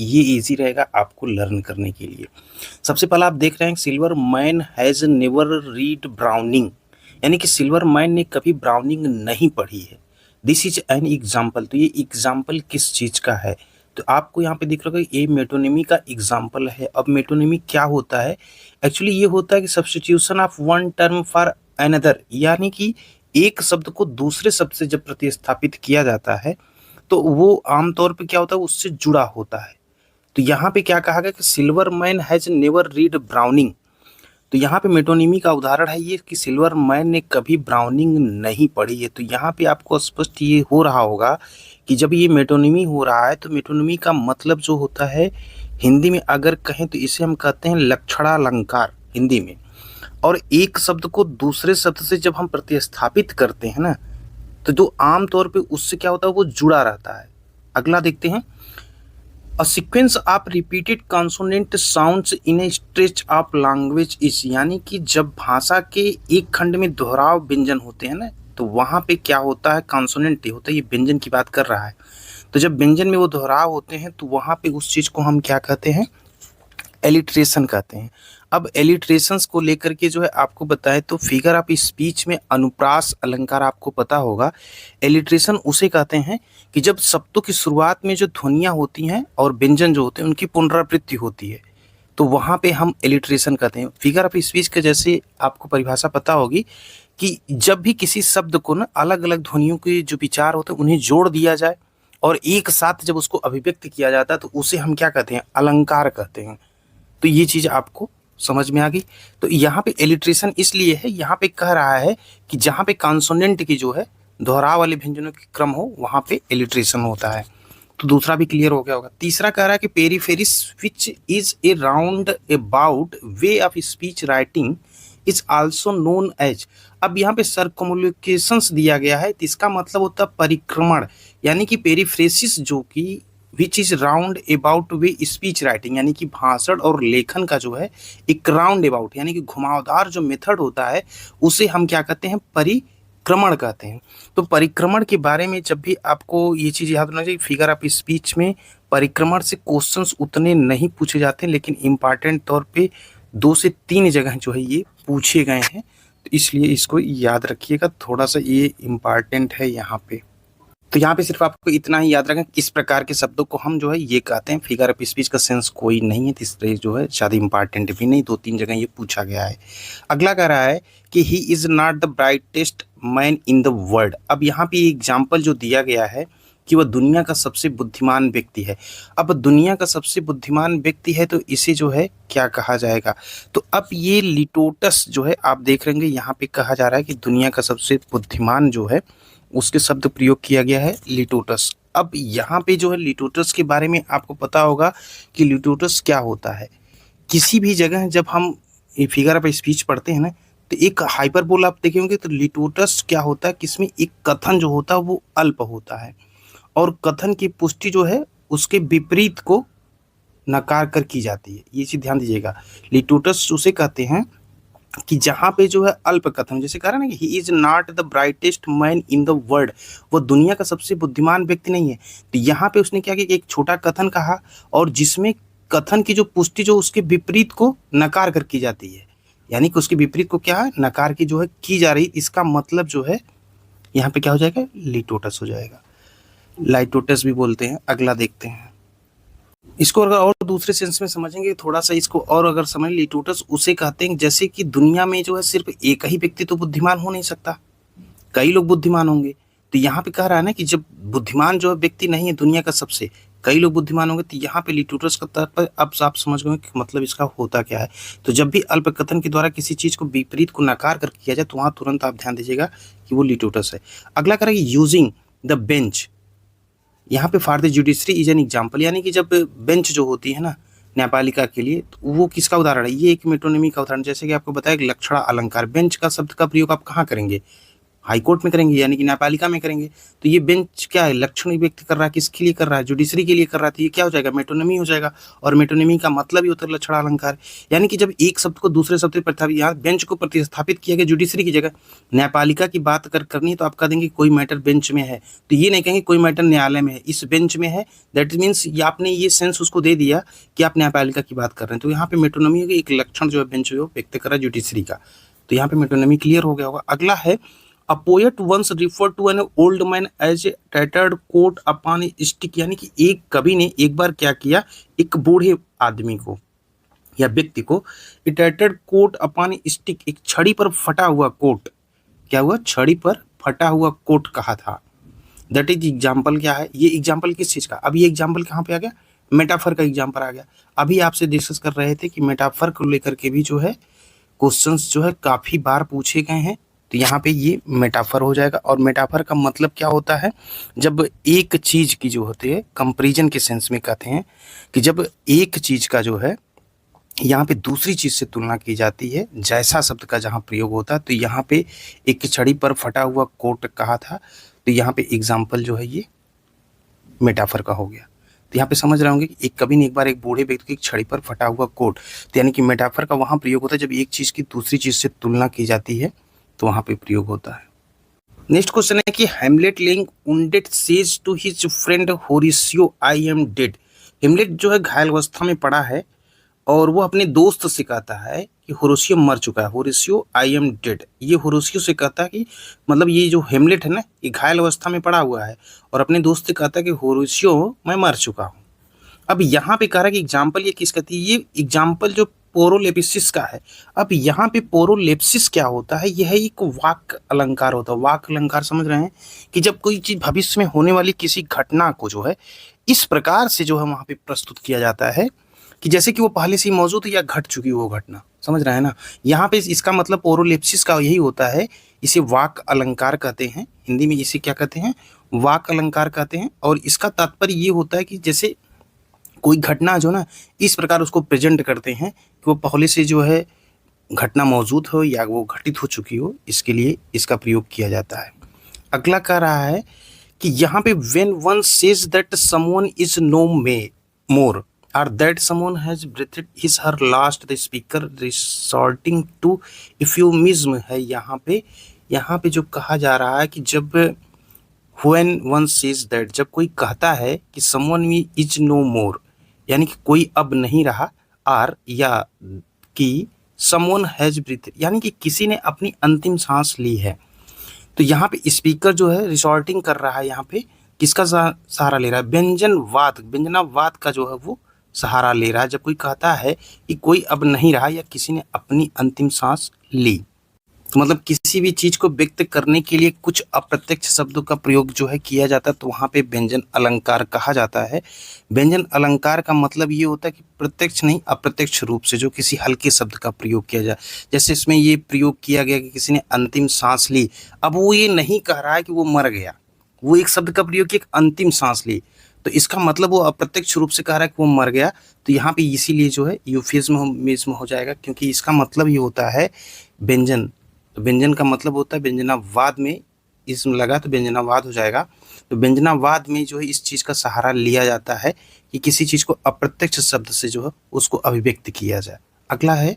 ये ईज़ी रहेगा आपको लर्न करने के लिए। सबसे पहला आप देख रहे हैं silver man has never read browning, यानी कि सिल्वर मैन ने कभी ब्राउनिंग नहीं पढ़ी है। दिस इज एन एग्जाम्पल, तो ये एग्जाम्पल किस चीज़ का है? तो आपको यहाँ पे दिख रहा होगा ये मेटोनिमी का एग्जाम्पल है। अब मेटोनिमी क्या होता है? एक्चुअली ये होता है कि substitution of one term for another, यानी कि एक शब्द को दूसरे शब्द से जब प्रतिस्थापित किया जाता है तो वो आमतौर पे क्या होता है, उससे जुड़ा होता है। तो यहाँ पे क्या कहा गया कि silver man has never read browning. तो यहाँ पे मेटोनिमी का उदाहरण है ये कि सिल्वर मैन ने कभी ब्राउनिंग नहीं पढ़ी है। तो यहाँ पे आपको स्पष्ट ये हो रहा होगा कि जब ये मेटोनिमी हो रहा है तो मेटोनिमी का मतलब जो होता है, हिंदी में अगर कहें तो इसे हम कहते हैं लक्षणालंकार हिंदी में। और एक शब्द को दूसरे शब्द से जब हम प्रतिस्थापित करते हैं ना, तो जो आम तौर पे उससे क्या होता है, वो जुड़ा रहता है। अगला देखते हैं, a sequence of repeated consonant sounds in A stretch of language is, यानी कि जब भाषा के एक खंड में दोहराव व्यंजन होते हैं ना, तो वहाँ पे क्या होता है, कॉन्सोनेंट होता है, ये व्यंजन की बात कर रहा है। तो जब व्यंजन में वो दोहराव होते हैं तो वहाँ पे उस चीज़ को हम क्या कहते हैं, एलिट्रेशन कहते हैं। अब एलिट्रेशंस को लेकर के जो है आपको बताएं तो फिगर ऑफ स्पीच में अनुप्रास अलंकार आपको पता होगा। एलिट्रेशन उसे कहते हैं कि जब शब्दों की शुरुआत में जो ध्वनियाँ होती हैं और व्यंजन जो होते हैं उनकी पुनरावृत्ति होती है, तो वहाँ पे हम एलिट्रेशन कहते हैं। फिगर ऑफ स्पीच के जैसे आपको परिभाषा पता होगी कि जब भी किसी शब्द को ना अलग अलग ध्वनियों के जो विचार होते हैं उन्हें जोड़ दिया जाए और एक साथ जब उसको अभिव्यक्त किया जाता है तो उसे हम क्या कहते हैं, अलंकार कहते हैं। तो ये चीज़ आपको समझ में आ गई। तो यहाँ पे एलिट्रेशन इसलिए है, यहाँ पे कह रहा है कि जहाँ पे कॉन्सोनेंट की जो है दोहराव वाले व्यंजनों की क्रम हो वहाँ पे एलिट्रेशन होता है। तो दूसरा भी क्लियर हो गया होगा। तीसरा कह रहा है कि periphrasis which is a roundabout way of speech writing is also known as. अब यहाँ पे सर्कम्युलेशंस दिया गया है, तो इसका मतलब होता है परिक्रमण, यानी कि पेरीफ्रेसिस जो कि which is round about way speech writing, यानी कि भाषण और लेखन का जो है एक राउंड अबाउट यानी कि घुमावदार जो मेथड होता है उसे हम क्या कहते हैं, परिक्रमण कहते हैं। तो परिक्रमण के बारे में जब भी आपको ये चीज़ याद रखना चाहिए, फिगर ऑफ स्पीच में परिक्रमण से क्वेश्चंस उतने नहीं पूछे जाते, लेकिन इम्पॉर्टेंट तौर पे 2 से 3 जगह जो है ये पूछे गए हैं, तो इसलिए इसको याद रखिएगा, थोड़ा सा ये इम्पॉर्टेंट है यहाँ पे। तो यहाँ पे सिर्फ आपको इतना ही याद रखें, इस प्रकार के शब्दों को हम जो है ये कहते हैं। फिगर ऑफ स्पीच का सेंस कोई नहीं है, इसलिए जो है ज़्यादा इंपॉर्टेंट भी नहीं, 2-3 जगह ये पूछा गया है। अगला कह रहा है कि he is not the brightest man in the world. अब यहाँ पे एग्जाम्पल जो दिया गया है कि वह दुनिया का सबसे बुद्धिमान व्यक्ति है। अब दुनिया का सबसे बुद्धिमान व्यक्ति है तो इसे जो है क्या कहा जाएगा? तो अब ये लिटोटस जो है आप देख रहे हैं, यहाँ पे कहा जा रहा है कि दुनिया का सबसे बुद्धिमान जो है उसके शब्द प्रयोग किया गया है लिटोटस। अब यहाँ पे जो है लिटोटस के बारे में आपको पता होगा कि लिटोटस क्या होता है। किसी भी जगह जब हम ये फिगर ऑफ स्पीच पढ़ते हैं ना, तो एक हाइपरबोल आप देखे होंगे, तो लिटोटस क्या होता है कि इसमें एक कथन जो होता है वो अल्प होता है और कथन की पुष्टि जो है उसके विपरीत को नकार कर की जाती है। ये चीज़ ध्यान दीजिएगा। लिटोटस उसे कहते हैं कि जहाँ पे जो है अल्प कथन, जैसे कह रहा है ना कि he is not the brightest man in the world, वो दुनिया का सबसे बुद्धिमान व्यक्ति नहीं है। तो यहाँ पे उसने क्या किया कि एक छोटा कथन कहा और जिसमें कथन की जो पुष्टि जो उसके विपरीत को नकार कर की जाती है, यानी कि उसके विपरीत को क्या है, नकार की जो है की जा रही। इसका मतलब जो है यहाँ पे क्या हो जाएगा, लिटोटस हो जाएगा, लाइटोटस भी बोलते हैं। अगला देखते हैं, इसको अगर और दूसरे सेंस में समझेंगे थोड़ा सा इसको, और अगर समझ, लिटोटस उसे कहते हैं जैसे कि दुनिया में जो है सिर्फ एक ही व्यक्ति तो बुद्धिमान हो नहीं सकता, कई लोग बुद्धिमान होंगे। तो यहाँ पे कह रहा है ना कि जब बुद्धिमान जो है व्यक्ति नहीं है दुनिया का सबसे, कई लोग बुद्धिमान होंगे। तो यहाँ पे लिटोटस का तात्पर्य अब आप समझ गए कि मतलब इसका होता क्या है। तो जब भी अल्प कथन के द्वारा किसी चीज़ को विपरीत को नकार कर किया जाए तो वहाँ तुरंत आप ध्यान दीजिएगा कि वो लिटोटस है। अगला करेंगे यूजिंग द बेंच। यहाँ पे for the judiciary is an example, यानी कि जब बेंच जो होती है ना न्यायपालिका के लिए, तो वो किसका उदाहरण है? ये एक मेटोनिमी का उदाहरण। जैसे कि आपको बताया कि लक्षणा अलंकार, बेंच का शब्द का प्रयोग आप कहाँ करेंगे? हाई कोर्ट में करेंगे यानी कि न्यायपालिका में करेंगे। तो ये बेंच क्या है, लक्षण व्यक्त कर रहा है, किसके लिए कर रहा है, जुडिशरी के लिए कर रहा है। तो ये क्या हो जाएगा, मेटोनिमी हो जाएगा। और मेटोनिमी का मतलब ही होता है लक्षण अलंकार। यानी कि जब एक शब्द को दूसरे शब्द पर यहाँ बेंच को प्रतिस्थापित किया गया जुडिशरी की जगह, न्यायपालिका की बात अगर करनी है तो आप कह देंगे कोई मैटर बेंच में है, तो ये नहीं कहेंगे कोई मैटर न्यायालय में है, इस बेंच में है। दैट मीन्स आपने ये सेंस उसको दे दिया कि आप न्यायपालिका की बात कर रहे हैं। तो यहाँ पे मेटोनिमी होगी, एक लक्षण जो है बेंच जो व्यक्त कर रहा है जुडिशरी का। तो यहाँ पे मेटोनिमी क्लियर हो गया होगा। अगला है A poet once referred to an old man as a tattered coat upon a stick, यानी कि एक कवि ने एक बार क्या किया, एक बूढ़े आदमी को या व्यक्ति को टैटर्ड कोट अपॉन स्टिक, एक छड़ी पर फटा हुआ कोट, क्या हुआ, छड़ी पर फटा हुआ कोट कहा था। दैट इज एग्जाम्पल क्या है, ये एग्जाम्पल किस चीज का, अभी ये एग्जाम्पल कहाँ पे आ गया, मेटाफर का एग्जाम्पल आ गया। अभी आपसे डिस्कस कर रहे थे कि मेटाफर को लेकर के भी जो है क्वेश्चंस जो है काफी बार पूछे गए हैं। तो यहाँ पे ये मेटाफर हो जाएगा। और मेटाफर का मतलब क्या होता है, जब एक चीज की जो होती है कंपैरिजन के सेंस में कहते हैं कि जब एक चीज का जो है यहाँ पे दूसरी चीज से तुलना की जाती है, जैसा शब्द का जहाँ प्रयोग होता है। तो यहाँ पे एक छड़ी पर फटा हुआ कोट कहा था, तो यहाँ पे एग्जाम्पल जो है ये मेटाफर का हो गया। तो यहाँ पे समझ रहे होंगे कि एक कवि ने एक बार एक बूढ़े व्यक्ति की एक छड़ी पर फटा हुआ कोट, तो यानी कि मेटाफर का वहाँ प्रयोग होता है जब एक चीज की दूसरी चीज से तुलना की जाती है, तो वहां पे प्रयोग होता है। नेक्स्ट क्वेश्चन है कि Hamlet lying wounded says to his friend Horatio I am dead. Hamlet जो है घायल अवस्था में पड़ा है और वो अपने दोस्त से कहता है कि होरेशियो मर चुका है, होरेशियो आई एम डेड। ये होरेशियो से कहता है कि मतलब ये जो हेमलेट है ना, ये घायल अवस्था में पड़ा हुआ है और अपने दोस्त से कहता है कि होरेशियो मैं मर चुका हूँ। अब यहाँ पे कह रहा है कि एग्जाम्पल ये किस कहती है, ये एग्जाम्पल जो पोरोलेप्सिस का है। अब यहाँ पे पोरोलेप्सिस क्या होता है, यह एक वाक्य अलंकार होता है। वाक्य अलंकार समझ रहे हैं कि जब कोई चीज भविष्य में होने वाली किसी घटना को जो है इस प्रकार से जो है वहां पे प्रस्तुत किया जाता है कि जैसे कि वो पहले से ही मौजूद है या घट चुकी हो घटना, समझ रहे हैं ना। यहाँ पे इसका मतलब पोरोलेप्सिस का यही होता है, इसे वाक्य अलंकार कहते हैं। हिंदी में इसे क्या कहते हैं, वाक्य अलंकार कहते हैं। और इसका तात्पर्य ये होता है कि जैसे कोई घटना जो ना इस प्रकार उसको प्रेजेंट करते हैं कि वो पहले से जो है घटना मौजूद हो या वो घटित हो चुकी हो, इसके लिए इसका प्रयोग किया जाता है। अगला कह रहा है कि यहाँ पे when one says that someone is no more or that someone has breathed his her last, the speaker resorting to euphemism है। यहाँ पे जो कहा जा रहा है कि जब when one says that, जब कोई कहता है कि someone is no more, यानी कि कोई अब नहीं रहा, और या कि someone has breathed, यानी कि किसी ने अपनी अंतिम सांस ली है। तो यहाँ पे स्पीकर जो है रिसॉर्टिंग कर रहा है, यहाँ पे किसका सहारा ले रहा है, व्यंजनावाद का जो है वो सहारा ले रहा है जब कोई कहता है कि कोई अब नहीं रहा या किसी ने अपनी अंतिम सांस ली। तो मतलब किसी भी चीज को व्यक्त करने के लिए कुछ अप्रत्यक्ष शब्दों का प्रयोग जो है किया जाता है, तो वहां पे व्यंजन अलंकार कहा जाता है। व्यंजन अलंकार का मतलब ये होता है कि प्रत्यक्ष नहीं अप्रत्यक्ष रूप से जो किसी हल्के शब्द का प्रयोग किया जाए। जैसे इसमें ये प्रयोग किया गया कि किसी ने अंतिम सांस ली, अब वो ये नहीं कह रहा है कि वो मर गया, वो एक शब्द का प्रयोग किया, अंतिम सांस ली, तो इसका मतलब वो अप्रत्यक्ष रूप से कह रहा है कि वो मर गया। तो यहाँ पे इसीलिए जो है यूफिज्म हो जाएगा, क्योंकि इसका मतलब ये होता है व्यंजन। तो व्यंजन का मतलब होता है व्यंजनावाद में इसमें लगा तो व्यंजनावाद हो जाएगा। तो व्यंजनावाद में जो है इस चीज का सहारा लिया जाता है कि किसी चीज को अप्रत्यक्ष शब्द से जो है उसको अभिव्यक्त किया जाए। अगला है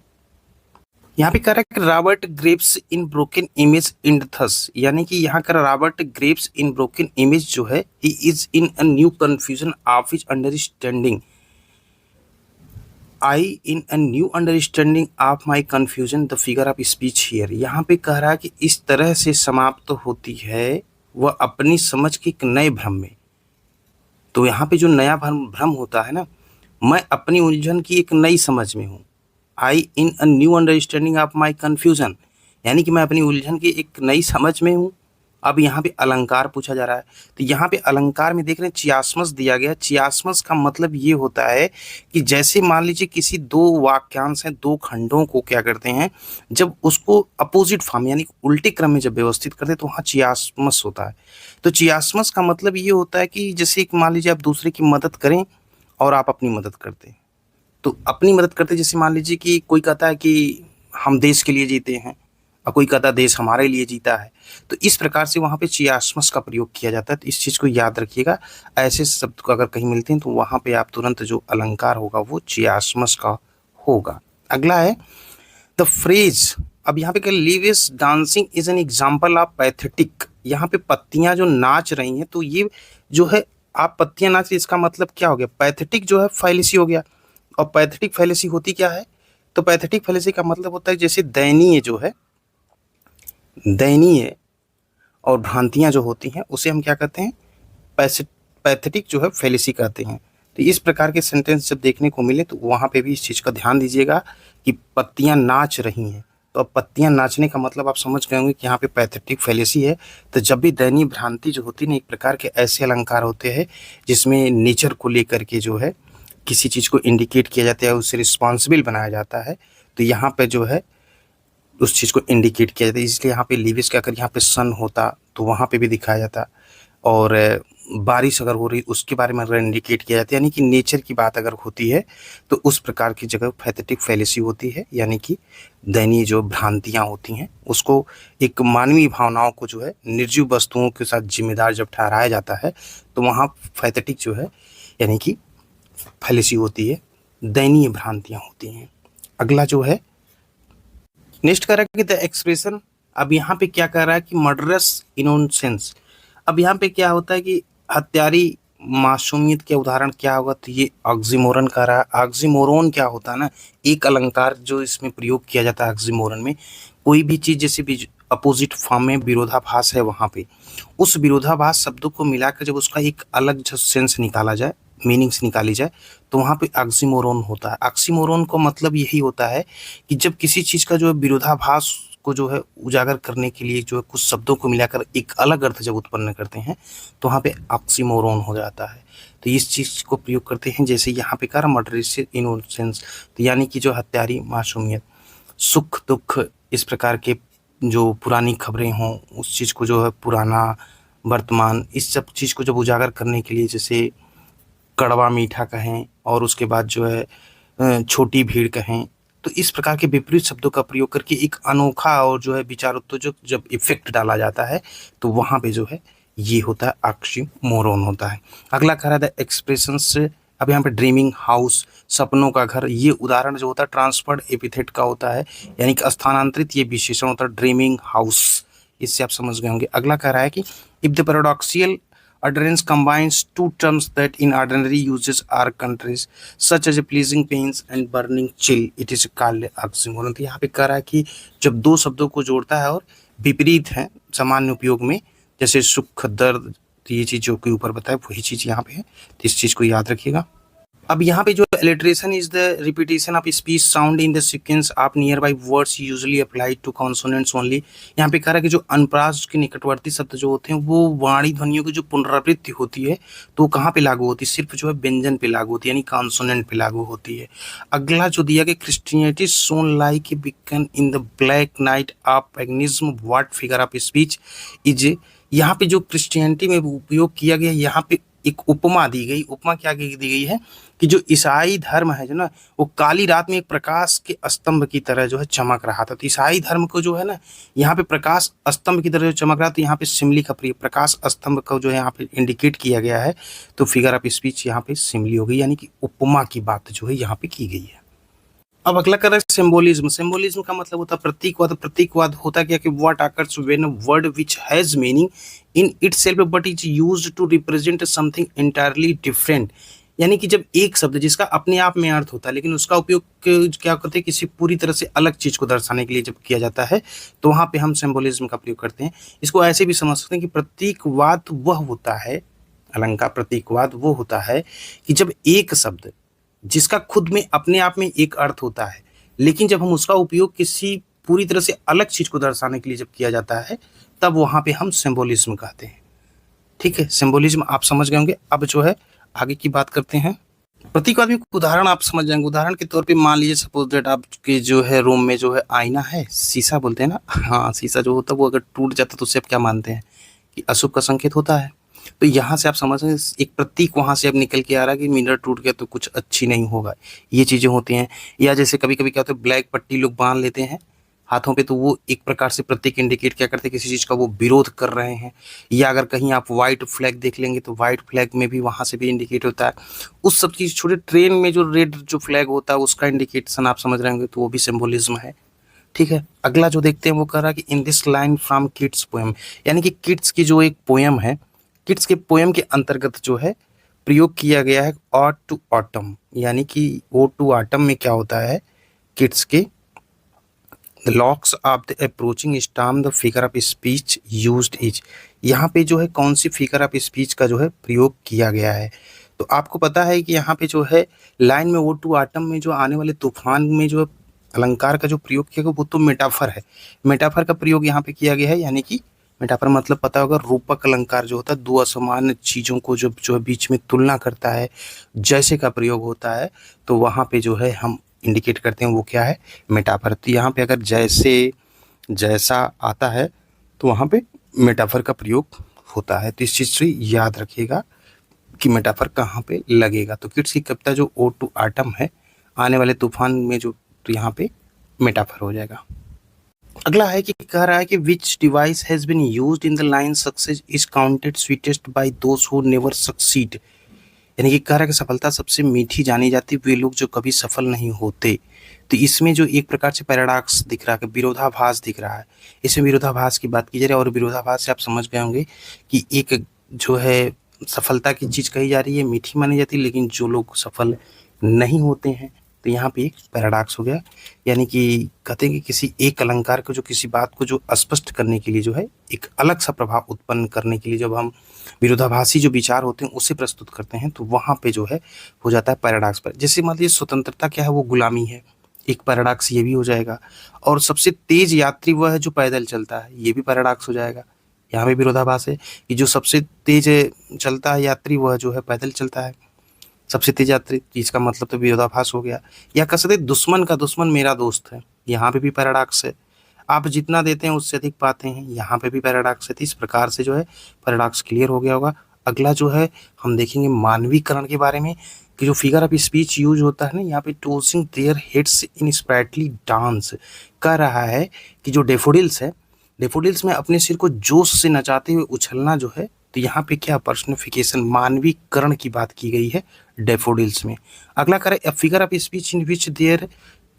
यहाँ पे कह रहा है कि रॉबर्ट ग्रेव्स इन ब्रोकन इमेज इंड थस, यानी कि यहाँ का रॉबर्ट ग्रेव्स इन ब्रोकन इमेज जो है he is in a new confusion of his understanding, I in a new understanding of my confusion the figure of speech here. यहाँ पे कह रहा है कि इस तरह से समाप्त होती है वह अपनी समझ के एक नए भ्रम में। तो यहाँ पे जो नया भ्रम होता है ना, मैं अपनी उलझन की एक नई समझ में हूँ। I in a new understanding of my confusion, यानी कि मैं अपनी उलझन की एक नई समझ में हूँ। अब यहाँ पे अलंकार पूछा जा रहा है, तो यहाँ पे अलंकार में देख रहे हैं चियास्मस दिया गया। चियास्मस का मतलब ये होता है कि जैसे मान लीजिए किसी दो वाक्यांश हैं, दो खंडों को क्या करते हैं, जब उसको अपोजिट फॉर्म यानी उल्टे क्रम में जब व्यवस्थित करते हैं तो वहाँ चियास्मस होता है। तो चियास्मस का मतलब ये होता है कि जैसे मान लीजिए आप दूसरे की मदद करें और आप अपनी मदद करते हैं। तो अपनी मदद करते जैसे मान लीजिए कि कोई कहता है कि हम देश के लिए जीते हैं, और कोई कहता देश हमारे लिए जीता है। तो इस प्रकार से वहाँ पे चियास्मस का प्रयोग किया जाता है। तो इस चीज़ को याद रखिएगा, ऐसे शब्द को अगर कहीं मिलते हैं तो वहाँ पे आप तुरंत जो अलंकार होगा वो चियास्मस का होगा। अगला है द फ्रेज। अब यहाँ पे क्या, live is dancing is an example of pathetic. यहाँ पे पत्तियां जो नाच रही हैं, तो ये जो है आप पत्तियां नाच रही, इसका मतलब क्या हो गया, पैथेटिक जो है फैलेसी हो गया। और पैथेटिक फैलेसी होती क्या है, तो पैथेटिक फैलेसी का मतलब होता है जैसे दयनीय जो है, दयनीय और भ्रांतियां जो होती हैं उसे हम क्या कहते हैं, पैथेटिक जो है फैलेसी कहते हैं। तो इस प्रकार के सेंटेंस जब देखने को मिले तो वहाँ पे भी इस चीज़ का ध्यान दीजिएगा कि पत्तियां नाच रही हैं। तो अब पत्तियां नाचने का मतलब आप समझ गए होंगे कि यहाँ पे पैथेटिक फैलेसी है। तो जब भी दयनीय भ्रांति जो होती है ना, एक प्रकार के ऐसे अलंकार होते हैं जिसमें नेचर को लेकर के जो है किसी चीज़ को इंडिकेट किया जाता है, उससे रिस्पॉन्सिबल बनाया जाता है। तो यहाँ पे जो है उस चीज़ को इंडिकेट किया जाता है। इसलिए यहाँ पे लिविस का अगर यहाँ पे सन होता तो वहाँ पे भी दिखाया जाता, और बारिश अगर हो रही उसके बारे में अगर इंडिकेट किया जाता है, यानी कि नेचर की बात अगर होती है तो उस प्रकार की जगह पैथेटिक फैलेसी होती है, यानी कि दयनीय जो भ्रांतियाँ होती हैं उसको एक मानवीय भावनाओं को जो है निर्जीव वस्तुओं के साथ जिम्मेदार जब ठहराया जाता है तो वहाँ पैथेटिक जो है यानी कि फैलेसी होती है, दयनीय भ्रांतियाँ होती हैं। अगला जो है नेक्स्ट कह रहा है कि द एक्सप्रेशन। अब यहाँ पे क्या कह रहा है कि मर्डरस इनोसेंस। अब यहाँ पे क्या होता है कि हत्यारी मासूमियत के उदाहरण क्या होगा, तो ये ऑक्सीमोरन कह रहा है। ऑक्सीमोरन क्या होता है ना, एक अलंकार जो इसमें प्रयोग किया जाता है ऑक्सीमोरन में, कोई भी चीज़ जैसे भी अपोजिट फॉर्म में विरोधाभास है वहाँ पे उस विरोधाभास शब्दों को मिलाकर जब उसका एक अलग जो सेंस निकाला जाए, मीनिंग्स निकाली जाए, तो वहाँ पे ऑक्सीमोरन होता है। ऑक्सीमोरन का मतलब यही होता है कि जब किसी चीज़ का जो है विरोधाभास को जो है उजागर करने के लिए जो है कुछ शब्दों को मिलाकर एक अलग अर्थ जब उत्पन्न करते हैं तो वहाँ पे ऑक्सीमोरन हो जाता है। तो इस चीज़ को प्रयोग करते हैं, जैसे यहाँ पे कहा मर्डरस इनोसेंस, तो यानी कि जो हत्यारी मासूमियत, सुख दुख, इस प्रकार के जो पुरानी खबरें हों उस चीज़ को जो है पुराना वर्तमान, इस सब चीज़ को जब उजागर करने के लिए, जैसे कड़वा मीठा कहें और उसके बाद जो है छोटी भीड़ कहें, तो इस प्रकार के विपरीत शब्दों का प्रयोग करके एक अनोखा और जो है विचारोत्तेजक जब इफेक्ट डाला जाता है तो वहाँ पे जो है ये होता है ऑक्सीमोरन होता है। अगला कह रहा था एक्सप्रेशंस। अब यहाँ पे ड्रीमिंग हाउस, सपनों का घर, ये उदाहरण जो होता है ट्रांसफर्ड एपिथेट का होता है, यानी कि स्थानांतरित ये विशेषण होता है ड्रीमिंग हाउस। इससे आप समझ गए होंगे। अगला कह रहा है कि if the paradoxical utterance combines two terms that in ordinary uses are countries such as pleasing pains and burning chill, it is called oxymoron। तो यहाँ पे कह रहा है कि जब दो शब्दों को जोड़ता है और विपरीत है सामान्य उपयोग में, जैसे सुख दर्द, तो ये चीज़ जो के ऊपर बताए वही चीज़ यहाँ पे है, तो इस चीज़ को याद रखिएगा। अब यहाँ पे जो alliteration is the repetition of speech sound in the sequence of nearby words usually applied to consonants only. यहाँ पे कह रहा है कि जो अनुप्रास के निकटवर्ती शब्द जो होते हैं वो वाणी ध्वनियों की जो पुनरावृत्ति होती है तो कहाँ पे लागू होती है, सिर्फ जो है व्यंजन पे लागू होती है, यानी कॉन्सोनेंट पे लागू होती है। अगला जो दिया कि Christianity shone like a beacon in the black night of paganism, what figure of speech is. यहाँ पे जो क्रिश्चियनिटी में उपयोग किया गया, यहाँ पे एक उपमा दी गई। उपमा क्या दी गई है कि जो ईसाई धर्म है जो ना, वो काली रात में एक प्रकाश के स्तंभ की तरह जो है चमक रहा था। तो ईसाई धर्म को जो है ना यहाँ पे प्रकाश स्तंभ की तरह जो चमक रहा, तो यहाँ पे सिमली का प्रकाश स्तंभ का जो है यहाँ पे इंडिकेट किया गया है, तो फिगर ऑफ स्पीच यहाँ पे सिमली हो गई, यानी कि उपमा की बात जो है यहाँ पे की गई है। अब अगला कर रहा है सिंबोलिज्म। सिंबोलिज्म का मतलब होता है प्रतीकवाद। प्रतीकवाद होता क्या कि what occurs when a word which has meaning in itself but is used to represent something entirely different, यानी कि जब एक शब्द जिसका अपने आप में अर्थ होता है लेकिन उसका उपयोग क्या करते हैं किसी पूरी तरह से अलग चीज को दर्शाने के लिए जब किया जाता है तो वहां पे हम सिंबोलिज्म का प्रयोग करते हैं। इसको ऐसे भी समझ सकते हैं कि प्रतीकवाद वह होता है, अलंकार प्रतीकवाद वो होता है कि जब एक शब्द जिसका खुद में अपने आप में एक अर्थ होता है लेकिन जब हम उसका उपयोग किसी पूरी तरह से अलग चीज को दर्शाने के लिए जब किया जाता है तब वहां पे हम सिंबोलिज्म कहते हैं। ठीक है, सिंबोलिज्म आप समझ गए होंगे। अब जो है आगे की बात करते हैं। प्रतीकवाद में उदाहरण आप समझ जाएंगे। उदाहरण के तौर पे मान लीजिए सपोज दैट आपके जो है रूम में जो है आईना है, शीशा बोलते हैं ना, हाँ शीशा जो होता है वो अगर टूट जाता है तो उससे आप क्या मानते हैं कि अशुभ का संकेत होता है। तो यहाँ से आप समझ रहे हैं एक प्रतीक वहाँ से अब निकल के आ रहा है कि मिरर टूट गया तो कुछ अच्छी नहीं होगा, ये चीज़ें होती हैं। या जैसे कभी कभी क्या होता है ब्लैक पट्टी लोग बांध लेते हैं हाथों पे, तो वो एक प्रकार से प्रतीक इंडिकेट क्या करते हैं, किसी चीज़ का वो विरोध कर रहे हैं। या अगर कहीं आप व्हाइट फ्लैग देख लेंगे तो व्हाइट फ्लैग में भी वहाँ से भी इंडिकेट होता है। उस सब चीज़, छोटे ट्रेन में जो रेड जो फ्लैग होता है उसका इंडिकेशन आप समझ रहे होंगे, तो वो भी सिंबोलिज्म है। ठीक है, अगला जो देखते हैं वो कह रहा है कि in this line from kids poem, यानी कि किड्स की जो एक पोएम है, किड्स के पोएम के अंतर्गत जो है प्रयोग किया गया है ऑट टू ऑटम, यानी कि ओ टू ऑटम में क्या होता है, किड्स के the locks of the approaching storm the figure of speech used is, यहाँ पे जो है कौन सी फिगर ऑफ स्पीच का जो है प्रयोग किया गया है। तो आपको पता है कि यहाँ पे जो है लाइन में ओ टू ऑटम में जो आने वाले तूफान में जो अलंकार का जो प्रयोग किया गया वो तो मेटाफर है, मेटाफर का प्रयोग यहाँ पे किया गया है। यानी कि मेटाफर मतलब पता होगा, रूपक अलंकार जो होता है, दो असमान चीज़ों को जो बीच में तुलना करता है, जैसे का प्रयोग होता है, तो वहाँ पे जो है हम इंडिकेट करते हैं वो क्या है, मेटाफर। तो यहाँ पे अगर जैसे जैसा आता है तो वहाँ पे मेटाफर का प्रयोग होता है। तो इस चीज़ से याद रखिएगा कि मेटाफर कहाँ पे लगेगा। तो किड्स की कविता जो ओ टू आटम है, आने वाले तूफान में जो, तो यहाँ पे मेटाफर हो जाएगा। अगला है कि कह रहा है कि which device has been used in the line success is counted sweetest by those who never succeed, यानी कि कह रहा है कि सफलता सबसे मीठी जानी जाती वे लोग जो कभी सफल नहीं होते। तो इसमें जो एक प्रकार से पैराडॉक्स दिख रहा है, विरोधाभास दिख रहा है। इसमें विरोधाभास की बात की जा रही है, और विरोधाभास से आप समझ गए होंगे कि एक जो है सफलता की चीज़ कही जा रही है, मीठी मानी जाती है, लेकिन जो लोग सफल नहीं होते हैं, तो यहाँ पे एक पैराडॉक्स हो गया। यानी कि कहते हैं कि किसी एक अलंकार को, जो किसी बात को जो स्पष्ट करने के लिए जो है एक अलग सा प्रभाव उत्पन्न करने के लिए जब हम विरोधाभासी जो विचार होते हैं उसे प्रस्तुत करते हैं, तो वहाँ पे जो है हो जाता है पैराडॉक्स पर। जैसे मान लीजिए स्वतंत्रता क्या है, वो गुलामी है, एक पैराडॉक्स ये भी हो जाएगा। और सबसे तेज यात्री वह है जो पैदल चलता है, ये भी पैराडॉक्स हो जाएगा। यहाँ पे विरोधाभास है कि जो सबसे तेज चलता है यात्री वह जो है पैदल चलता है, सबसे तेज यात्री, इसका मतलब तो विरोधाभास हो गया। या कह सकते दुश्मन का दुश्मन मेरा दोस्त है, यहाँ पे भी पैराडॉक्स है। आप जितना देते हैं उससे अधिक पाते हैं, यहाँ पे भी पैराडॉक्स है। तो इस प्रकार से जो है पैराडॉक्स क्लियर हो गया होगा। अगला जो है हम देखेंगे मानवीकरण के बारे में, कि जो फिगर ऑफ स्पीच यूज होता है ना, यहाँ पे tossing their heads in sprightly dance, कह रहा है कि जो डेफोडिल्स है, डेफोडिल्स में अपने सिर को जोश से नचाते हुए उछलना जो है, तो यहाँ पे क्या पर्सनिफिकेशन, मानवीकरण की बात की गई है डेफोडिल्स में। अगला करें a figure of speech in which there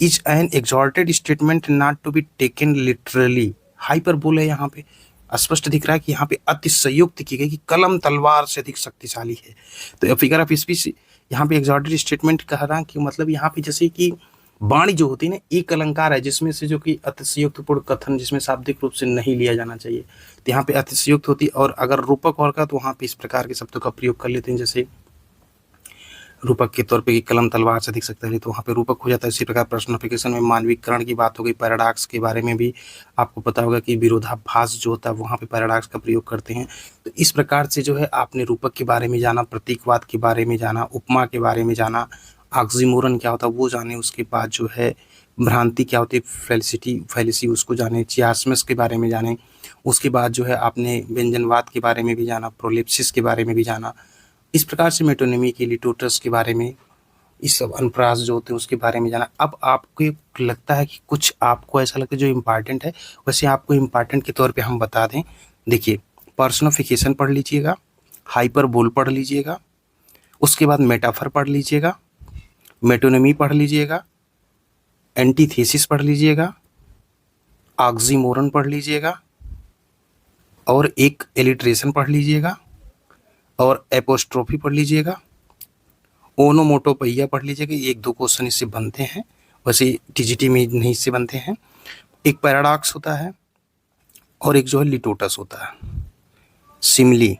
is an exalted statement not to be taken literally, hyperbole है। यहाँ पे स्पष्ट दिख रहा है कि यहाँ पे अतिशयोक्ति की गई कि कलम तलवार से अधिक शक्तिशाली है। तो फिगर ऑफ स्पीच यहाँ पे एग्जॉल्टेड स्टेटमेंट कह रहा है कि मतलब यहाँ पे जैसे कि वाणी जो होती है ना, एक अलंकार है जिसमें से जो कि अतिशयोक्तिपूर्ण कथन जिसमें शाब्दिक रूप से नहीं लिया जाना चाहिए, तो यहाँ पे अतिशयोक्त होती है। और अगर रूपक और का, तो वहाँ पे इस प्रकार के शब्दों का प्रयोग कर लेते हैं, जैसे रूपक के तौर पे कि कलम तलवार से दिख सकता है, तो वहाँ पे रूपक हो जाता है। इसी प्रकार पर्सनिफिकेशन में मानवीकरण की बात हो गई। पैराडॉक्स के बारे में भी आपको पता होगा कि विरोधाभास जो होता है वहाँ पे पैराडॉक्स का प्रयोग करते हैं। तो इस प्रकार से जो है आपने रूपक के बारे में जाना, प्रतीकवाद के बारे में जाना, उपमा के बारे में जाना, ऑक्सीमोरन क्या होता है वो जाने, उसके बाद जो है भ्रांति क्या होती है, फैलिसी उसको जाने, चियास्मस के बारे में जाने, उसके बाद जो है आपने व्यंजनवाद के बारे में भी जाना, प्रोलेप्सिस के बारे में भी जाना। इस प्रकार से मेटोनिमी के लिटोटस के बारे में, इस सब अनुप्रास जो होते हैं उसके बारे में जाना। अब आपको लगता है कि कुछ आपको ऐसा लगता है जो इम्पॉर्टेंट है, वैसे आपको इम्पॉर्टेंट के तौर पे हम बता दें। देखिए, पर्सनिफिकेशन पढ़ लीजिएगा, हाइपरबोल पढ़ लीजिएगा, उसके बाद मेटाफर पढ़ लीजिएगा, मेटोनिमी पढ़ लीजिएगा, एंटीथेसिस पढ़ लीजिएगा, ऑक्सीमोरन पढ़ लीजिएगा, और एक एलिट्रेशन पढ़ लीजिएगा, और एपोस्ट्रोफी पढ़ लीजिएगा, ओनोमोटोपैया पढ़ लीजिएगा। एक दो क्वेश्चन इससे बनते हैं, वैसे टीजीटी में नहीं इससे बनते हैं। एक पैराडॉक्स होता है और एक जो है लिटोटस होता है, सिमली।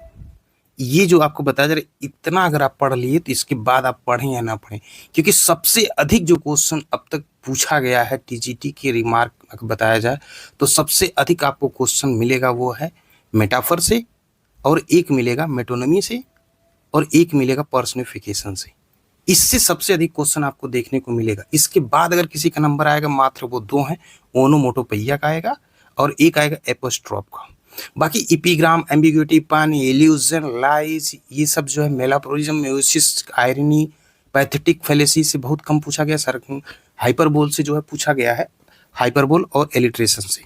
ये जो आपको बताया जा रहा है, इतना अगर आप पढ़ लिए तो इसके बाद आप पढ़ें या ना पढ़ें, क्योंकि सबसे अधिक जो क्वेश्चन अब तक पूछा गया है टीजीटी के रिमार्क बताया जाए तो सबसे अधिक आपको क्वेश्चन मिलेगा वो है मेटाफर से, और एक मिलेगा मेटोनमी से, और एक मिलेगा पर्सनिफिकेशन से। इससे सबसे अधिक क्वेश्चन आपको देखने को मिलेगा। इसके बाद अगर किसी का नंबर आएगा मात्र वो दो हैं, ओनोमोटोपैया का आएगा और एक आएगा एपोस्ट्रोफ का। बाकी इपिग्राम, एम्बिग्यूटी, पन, इल्यूजन, लाइज, ये सब जो है मेलाप्रोलिज्म, म्यूसिस, आयरनी, पैथेटिक फैलेसी से बहुत कम पूछा गया। सर हाइपरबोल से जो है पूछा गया है, हाइपरबोल और एलिट्रेशन से,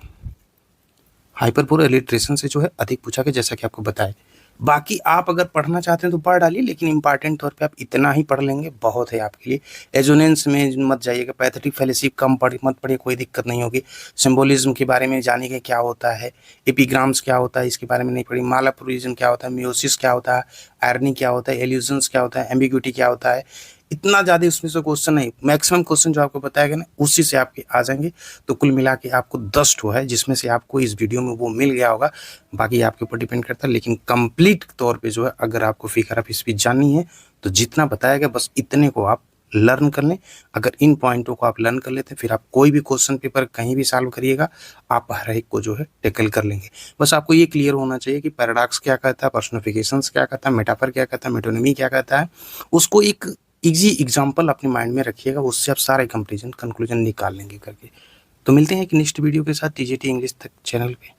हाइपरबोल एलिट्रेशन से जो है अधिक पूछा गया, जैसा कि आपको बताया। बाकी आप अगर पढ़ना चाहते हैं तो पढ़ डालिए, लेकिन इंपॉर्टेंट तौर पे आप इतना ही पढ़ लेंगे बहुत है आपके लिए। एजोनेंस में मत जाइएगा, पैथेटिक फेलोशिप कम पढ़ मत पढ़िए, कोई दिक्कत नहीं होगी। सिंबोलिज्म के बारे में जानिए क्या होता है, एपिग्राम्स क्या होता है इसके बारे में नहीं पढ़िए, मालाप्रोलिज्म क्या होता है, म्यूसिस क्या होता है, आयरनी क्या होता है, एल्यूजन्स क्या होता है, एम्बिग्यूटी क्या होता है। इतना ज़्यादा उसमें से क्वेश्चन नहीं, मैक्सिमम क्वेश्चन जो आपको बताया गया ना उसी से आपके आ जाएंगे। तो कुल मिला के आपको 10 ठो है, जिसमें से आपको इस वीडियो में वो मिल गया होगा, बाकी आपके ऊपर डिपेंड करता है। लेकिन कंप्लीट तौर पे जो है अगर आपको फिगर ऑफ स्पीच जाननी है तो जितना बताया गया बस इतने को आप लर्न कर लें। अगर इन पॉइंटों को आप लर्न कर लेते हैं फिर आप कोई भी क्वेश्चन पेपर कहीं भी सॉल्व करिएगा, आप हर एक को जो है टैकल कर लेंगे। बस आपको ये क्लियर होना चाहिए कि पैराडॉक्स क्या कहता है, पर्सनिफिकेशंस क्या कहता है, मेटाफर क्या कहता है, मेटोनिमी क्या कहता है, उसको एक इजी एग्जाम्पल अपने माइंड में रखिएगा, उससे आप सारे कंपेरिजन कंक्लूजन निकाल लेंगे करके। तो मिलते हैं एक नेक्स्ट वीडियो के साथ टीजीटी इंग्लिश तक चैनल पे।